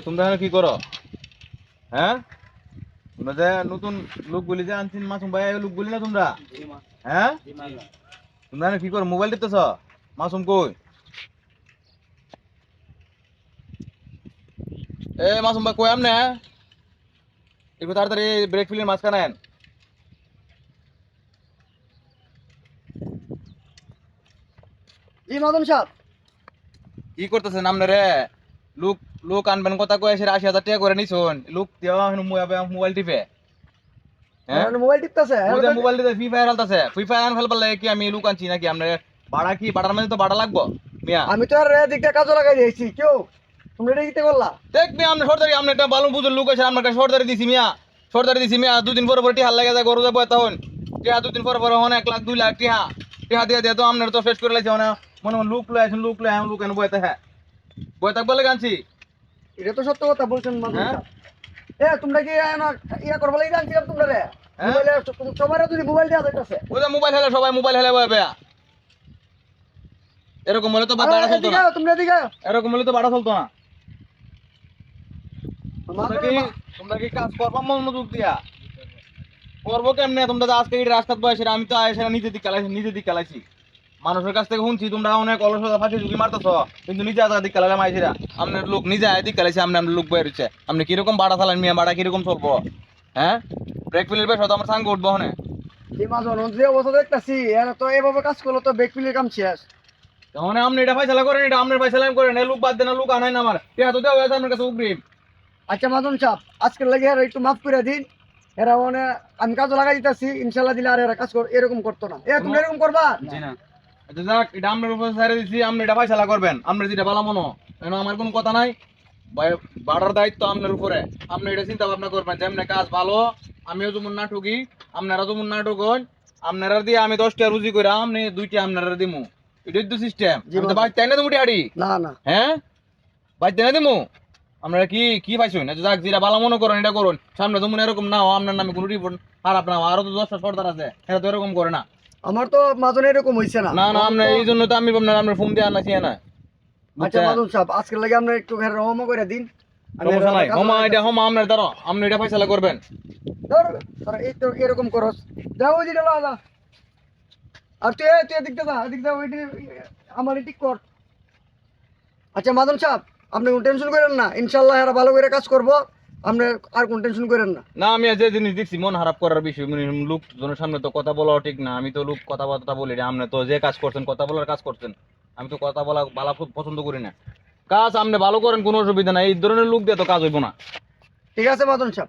তোমরা এখানে কি করো? হ্যাঁ, তোমরা যে নতুন লোকগুলি যে আনছিন মাসুম ভাই, এই লোকগুলি না তোমরা? হ্যাঁ, তোমরা এখানে কি করো? মোবাইল টিপতেছ? মাসুম কই? মাসুম ভাই কই আমনে? একটু তাড়াতাড়ি ব্রেক ফিলের মাঝখানে আনেন। জি মাদন সাহেব। কি করতেছেন আমনে রে? লোক লোক আনবেন কথা কয়ে এসে 80,000 টাকা করে নিছুন, লোক দেওয়া মোবাইল টিপে। হ্যাঁ, মোবাইল টিপতেছে। ওই যে মোবাইল দিয়ে ফ্রি ফায়ার খেলতেছে। ফ্রি ফায়ার আন ফেলবার লাগে কি আমি লোক আনছি নাকি? আমরা ভাড়া কি ভাড়ার মধ্যে তো ভাড়া লাগবো মিয়া। আমি তো আর এদিকটা কাজে লাগাই দিয়েছি কেউ, তোমরা এটা দিতে বললা? দেখ মিয়া, আপনি সর্দারি, আপনি একটা ভালো বুঝুন লোক আছে, আপনার কাছে সর্দারি দিছি মিয়া। সর্দারি দিছি মিয়া, দুদিন পরে পরে টিহার লাগে যায় গরু যাবো তখন। টিহা দুদিন পরে পরে 1 লাখ 2 লাখ টিহা টিহা দিয়ে দিয়ে তো আপনার তো শেষ করে লাগছে। মনে মনে লোক লয়ে আসেন, লোক লয়ে লোক এনে বইতে। হ্যাঁ, বই থাকবো লেগে আনছি। এটা তো সত্য কথা বলছেন মাদন হ্যাঁ? সাহেব। তোমরা কি ইয়া করবো লাগে জানছিলাম তোমরা রে? হ্যাঁ? মোবাইলে সবার যদি মোবাইল দেওয়া যাইতেছে। ওই যে মোবাইল হেলে, সবাই মোবাইল হেলে বয়ে বেয়া। এরকম হলে তো বাড়া চলতো না। তোমরা এদিকে এরকম হলে তো বাড়া চলতো না। তোমরা কি মাদন তোমরা কি কাজ করবা মনোযোগ দিয়া? করবো কেমনে? তোমরা তো আজকে এই রাস্তা বয়সে, আমি তো আয়সা নিজে দিক চালাইছি। মানুষের কাছ থেকে শুনছি তোমরা অনেক অলসতা ফাঁসি ঝুঁকি মারতেছ, কিন্তু নিজে আজকে দিক চালালাম আইসিরা। আপনার লোক নিজে আয় দিক চালাইছে, আপনার লোক বয়ে রয়েছে। আপনি কিরকম বাড়া চালান মিয়া? বাড়া কিরকম চলবো? হ্যাঁ, ব্রেক ফিলের বেশ হয়তো আমার সাঙ্গ উঠবো হনে। জি মাদন, যে অবস্থা দেখতেছি এরা তো এভাবে কাজ করলো তো বেকপিলের কাম শেষ। তখন আপনি এটা ফাইসালা করেন, এটা আপনার ফাইসালা করেন। এই লোক বাদ দেন, লোক আনাই না আমার টিয়া তো দেওয়া হয়েছে আপনার কাছে উগ্রিম। আচ্ছা মাদন সাহেব, আজকের লাগে এরা একটু মাফ করে দিন। এরা মানে আমি কাজে লাগাই দিতেছি, ইনশাল্লাহ দিলে আর এরা কাজ এরকম করতো না। তুমি এরকম করবা? জি না। আচ্ছা যাক, এটা আপনার উপর ছেড়ে দিচ্ছি, আপনি এটা ফাইসালা করবেন। আপনার যেটা ভালো মনো, কেন আমার কোনো কথা নাই। বাড়ার দায়িত্ব আপনার উপরে। আপনি এটা চিন্তা ভাবনা করবেন যে এমনি কাজ ভালো, আমিও যেমন না ঠকি, আপনারা যেমন না ঠকুন। আপনারা দিয়ে আমি 10টা রুজি করে আপনি 2টা আপনারা দিমু। এটাই তো সিস্টেম। আমি তো বাইক তাই না তুমি হাড়ি। না না, হ্যাঁ, বাইক তাই না দিমু। আপনারা কি কি পাইছেন? আচ্ছা যাক, যেটা ভালো মনে করেন এটা করুন। সামনে যেমন এরকম না হয় আপনার নামে কোনো রিপোর্ট খারাপ না হয়। আরো তো 10টা সর্দার আছে, এরা তো এরকম করে না। আমার তো মাদন এরকম হইছে না। না না, আপনার এই জন্য তো আমি আপনার ফোন দিয়ে আনাছি না। আচ্ছা মাদন সাহেব, আজকের লাগে আমরা একটু ঘরে রহম করে দিন। সমস্যা নাই, হমা এটা হমা আপনার দ্বারা আপনি এটা ফয়সালা করবেন। এই তো এরকম করস, যাও ওই দিকে লাগা। আর তুই তুই এদিক যা, এদিক যা, ওইটি আমার ঠিক কর। আচ্ছা মাদন সাহেব, আপনি কোনো টেনশন করেন না, ইনশাল্লাহ এরা ভালো করে কাজ করবো। আপনি আর কোনো টেনশন করেন না। না, আমি যে জিনিস দেখছি মন খারাপ করার বিষয়, মানে লোক জনের সামনে তো কথা বলাও ঠিক না। আমি তো লোক কথাবার্তা বলি না। আপনি তো যে কাজ করছেন, কথা বলার কাজ করছেন। আমি তো কথা বলা বালা খুব পছন্দ করি না। কাজ আপনি ভালো করেন, কোনো অসুবিধা নাই। এই ধরনের লোক দিয়ে তো কাজ হইব না। ঠিক আছে মাদন সাহেব।